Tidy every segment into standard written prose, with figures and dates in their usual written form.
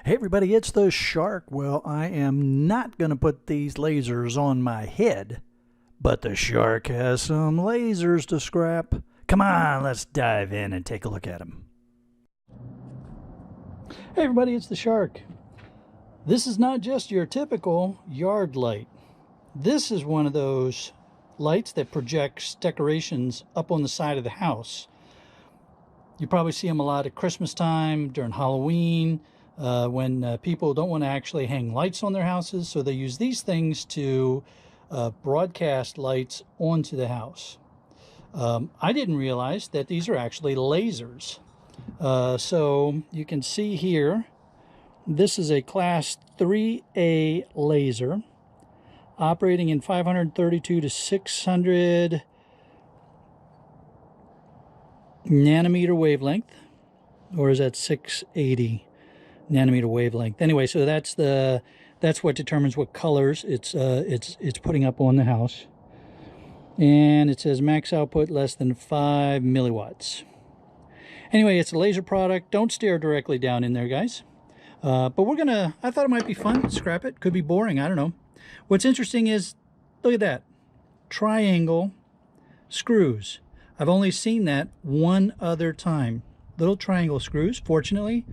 Hey everybody, it's the Shark. Well, I am not going to put these lasers on my head, but the Shark has some lasers to scrap. Come on, let's dive in and take a look at them. Hey everybody, it's the Shark. This is not just your typical yard light. This is one of those lights that projects decorations up on the side of the house. You probably see them a lot at Christmas time, during Halloween, when people don't want to actually hang lights on their houses, so they use these things to broadcast lights onto the house. I didn't realize that these are actually lasers. So you can see here, this is a class 3A laser operating in 532 to 600 nanometer wavelength, or is that 680 nanometer wavelength? Anyway, so that's what determines what colors it's putting up on the house. And it says max output less than 5 milliwatts. Anyway, it's a laser product. Don't stare directly down in there, guys. But I thought it might be fun to scrap it. Could be boring, I don't know. What's interesting is, look at that, triangle screws. I've only seen that one other time. Little triangle screws. Fortunately,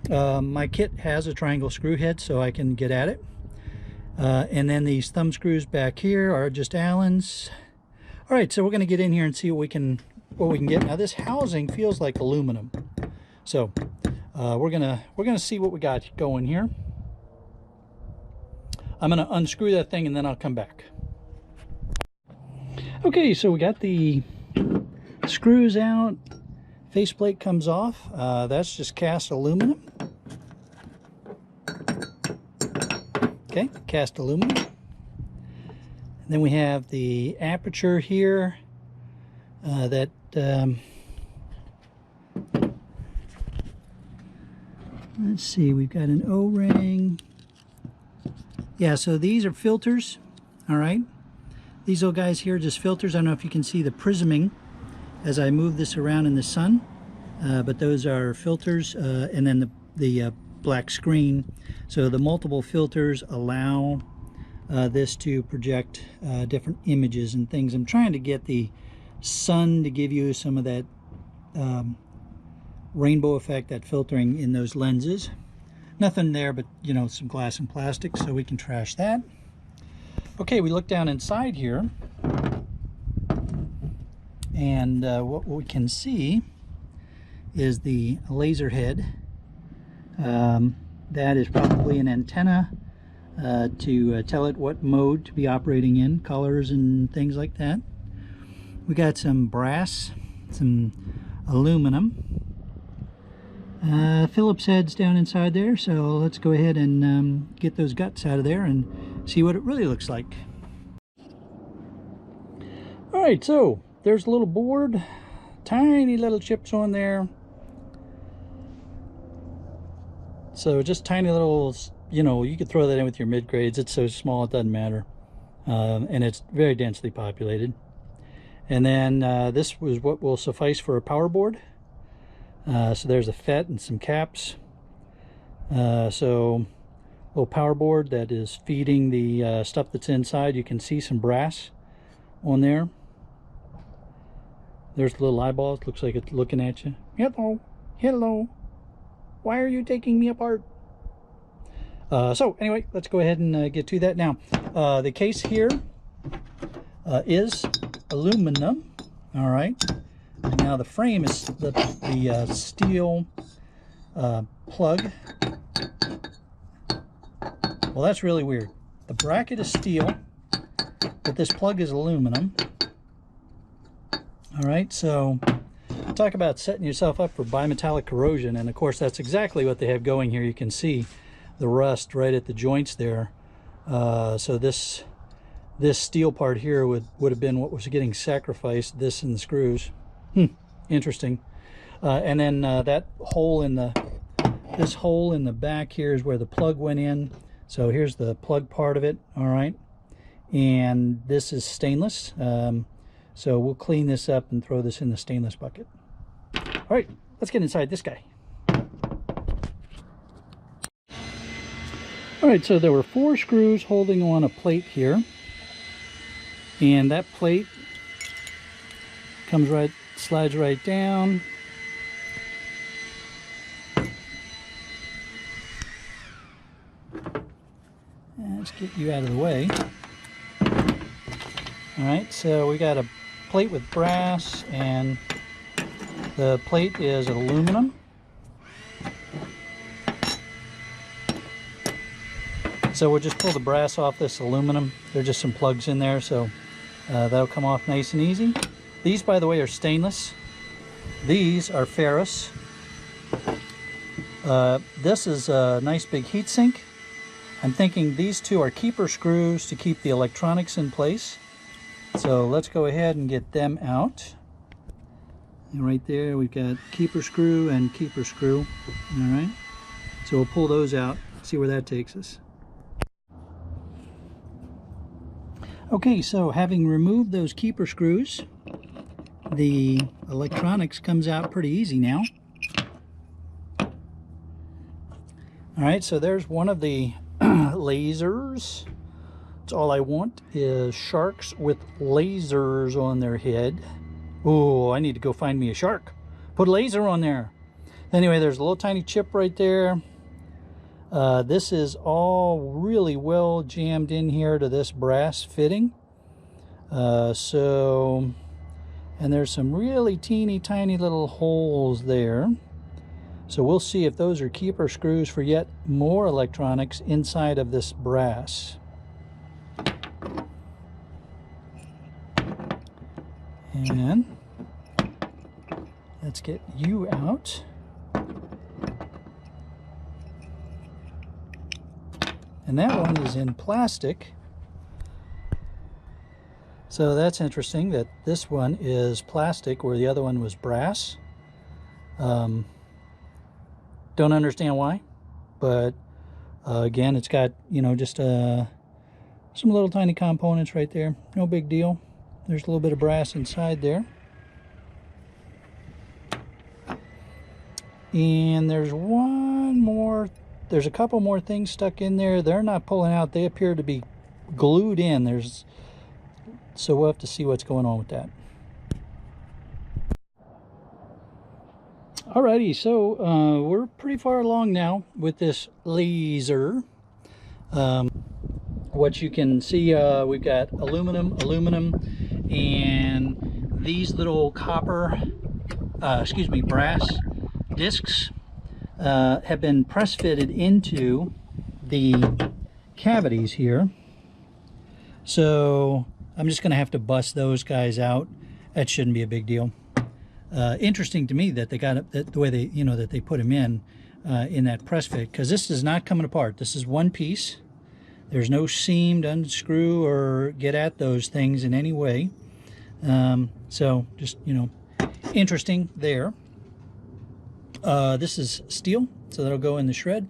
my kit has a triangle screw head, so I can get at it. And then these thumb screws back here are just Allen's. All right, so we're going to get in here and see what we can get. Now this housing feels like aluminum, so we're gonna see what we got going here. I'm gonna unscrew that thing and then I'll come back. Okay, so we got the screws out. Faceplate comes off. That's just cast aluminum. Okay, cast aluminum. And then we have the aperture here. Let's see, we've got an O-ring. Yeah, so these are filters. All right, these little guys here are just filters. I don't know if you can see the prisming as I move this around in the sun, but those are filters, and then the black screen. So the multiple filters allow this to project different images and things. I'm trying to get the sun to give you some of that rainbow effect, that filtering in those lenses. Nothing there but, you know, some glass and plastic, so we can trash that. Okay, we look down inside here, and what we can see is the laser head. That is probably an antenna to tell it what mode to be operating in, colors and things like that. We got some brass, some aluminum. Phillips heads down inside there, so let's go ahead and get those guts out of there and see what it really looks like. Alright, so there's a little board, tiny little chips on there. So just tiny little, you know, you could throw that in with your mid-grades. It's so small it doesn't matter. And it's very densely populated. And then this was what will suffice for a power board. So there's a FET and some caps. So a little power board that is feeding the stuff that's inside. You can see some brass on there. There's the little eyeballs. Looks like it's looking at you. Hello, hello. Why are you taking me apart? So anyway, let's go ahead and get to that now. The case here is aluminum. All right. Now the frame is the steel plug. Well, that's really weird. The bracket is steel, but this plug is aluminum. All right, so talk about setting yourself up for bimetallic corrosion, and of course that's exactly what they have going here. You can see the rust right at the joints there. So this steel part here would have been what was getting sacrificed. This and the screws. Interesting. And then this hole in the back here is where the plug went in. So here's the plug part of it. All right, and this is stainless. So we'll clean this up and throw this in the stainless bucket. All right, let's get inside this guy. All right, so there were 4 screws holding on a plate here, and that plate slides right down. And let's get you out of the way. All right, so we got a plate with brass, and the plate is aluminum. So we'll just pull the brass off this aluminum. There are just some plugs in there, so that'll come off nice and easy. These, by the way, are stainless. These are ferrous. This is a nice big heat sink. I'm thinking these 2 are keeper screws to keep the electronics in place. So let's go ahead and get them out. And right there we've got keeper screw and keeper screw. All right, so we'll pull those out, see where that takes us. Okay, so having removed those keeper screws, the electronics comes out pretty easy now. All right, so there's one of the lasers. That's all I want is sharks with lasers on their head. Oh, I need to go find me a shark. Put a laser on there. Anyway, there's a little tiny chip right there. This is all really well jammed in here to this brass fitting. And there's some really teeny tiny little holes there. So we'll see if those are keeper screws for yet more electronics inside of this brass. And let's get you out. And that one is in plastic. So that's interesting that this one is plastic where the other one was brass. Don't understand why, but again, it's got, you know, just some little tiny components right there. No big deal. There's a little bit of brass inside there. And there's a couple more things stuck in there. They're not pulling out. They appear to be glued in. So we'll have to see what's going on with that. Alrighty, so we're pretty far along now with this laser. What you can see, we've got aluminum, and these little brass discs have been press fitted into the cavities here. So I'm just going to have to bust those guys out. That shouldn't be a big deal. Interesting to me that they got it the way they, that they put them in that press fit, because this is not coming apart. This is one piece. There's no seam to unscrew or get at those things in any way. So just, interesting there. This is steel, so that'll go in the shred.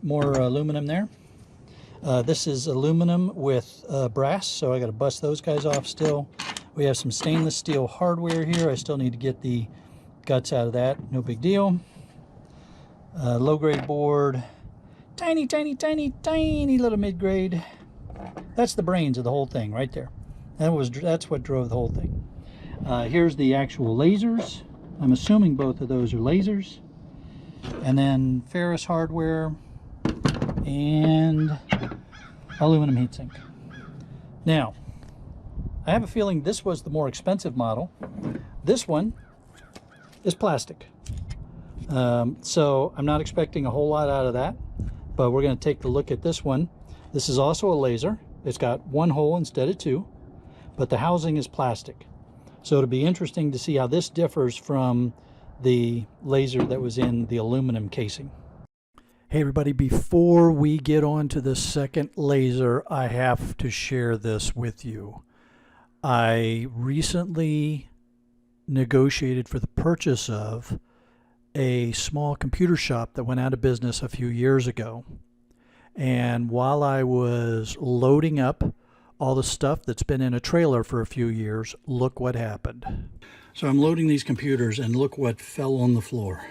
More aluminum there. This is aluminum with brass, so I got to bust those guys off still. We have some stainless steel hardware here. I still need to get the guts out of that. No big deal. Low-grade board. Tiny little mid-grade. That's the brains of the whole thing right there. That's what drove the whole thing. Here's the actual lasers. I'm assuming both of those are lasers. And then ferrous hardware and aluminum heatsink. Now, I have a feeling this was the more expensive model. This one is plastic. So I'm not expecting a whole lot out of that, but we're going to take a look at this one. This is also a laser. It's got one hole instead of two, but the housing is plastic. So it'll be interesting to see how this differs from the laser that was in the aluminum casing. Hey everybody, before we get on to the second laser, I have to share this with you. I recently negotiated for the purchase of a small computer shop that went out of business a few years ago. And while I was loading up all the stuff that's been in a trailer for a few years, look what happened. So I'm loading these computers and look what fell on the floor.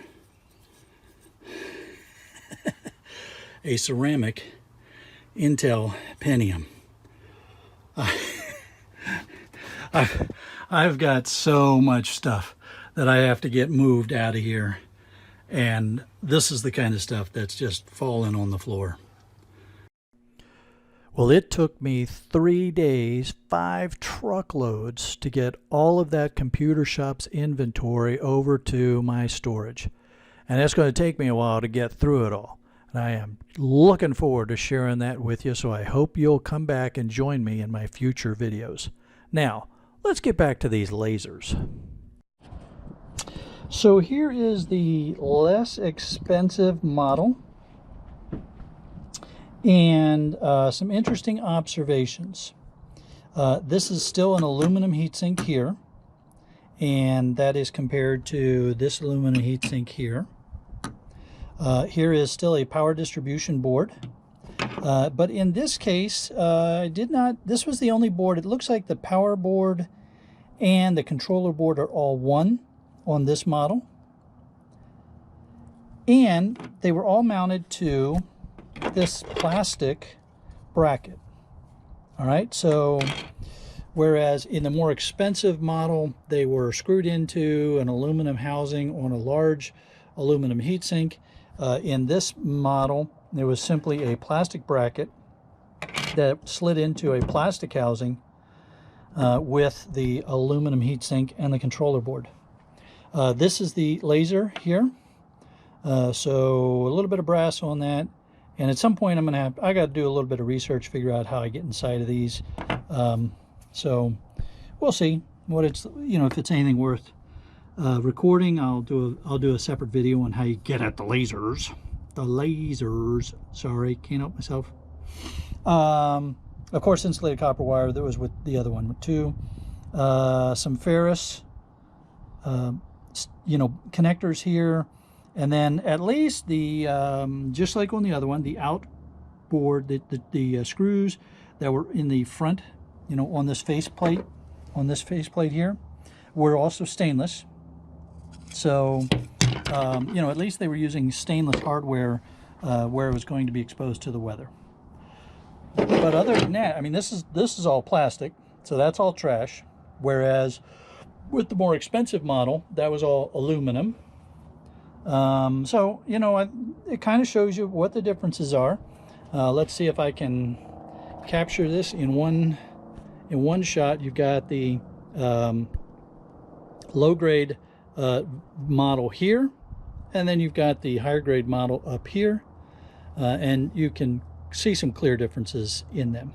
a ceramic Intel Pentium. I've got so much stuff that I have to get moved out of here, and this is the kind of stuff that's just falling on the floor. Well, it took me 3 days, 5 truckloads to get all of that computer shop's inventory over to my storage. And it's going to take me a while to get through it all. And I am looking forward to sharing that with you, so I hope you'll come back and join me in my future videos. Now, let's get back to these lasers. So here is the less expensive model. And some interesting observations. This is still an aluminum heatsink here, and that is compared to this aluminum heatsink here. Here is still a power distribution board, but in this case, this was the only board. It looks like the power board and the controller board are all one on this model, and they were all mounted to this plastic bracket. All right, so whereas in the more expensive model they were screwed into an aluminum housing on a large aluminum heatsink, in this model there was simply a plastic bracket that slid into a plastic housing with the aluminum heatsink and the controller board. This is the laser here, so a little bit of brass on that. And at some point I got to do a little bit of research, figure out how I get inside of these. So we'll see what it's, if it's anything worth recording. I'll do a separate video on how you get at the lasers. The lasers. Sorry, can't help myself. Of course, insulated copper wire. That was with the other one too. Some ferrous, connectors here. And then at least the, just like on the other one, the outboard, the screws that were in the front, on this faceplate here, were also stainless. So, at least they were using stainless hardware where it was going to be exposed to the weather. But other than that, I mean, this is all plastic, so that's all trash. Whereas with the more expensive model, that was all aluminum. So, it kind of shows you what the differences are. Let's see if I can capture this in one shot. You've got the low grade model here, and then you've got the higher grade model up here, and you can see some clear differences in them.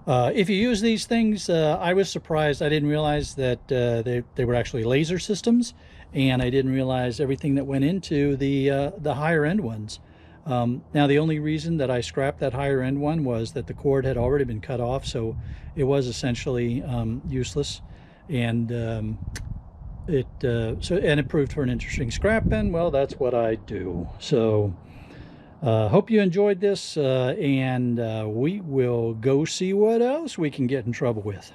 If you use these things, I was surprised. I didn't realize that they were actually laser systems, and I didn't realize everything that went into the higher end ones. Now, the only reason that I scrapped that higher end one was that the cord had already been cut off, so it was essentially useless, and it proved for an interesting scrap, and well, that's what I do. So hope you enjoyed this, and we will go see what else we can get in trouble with.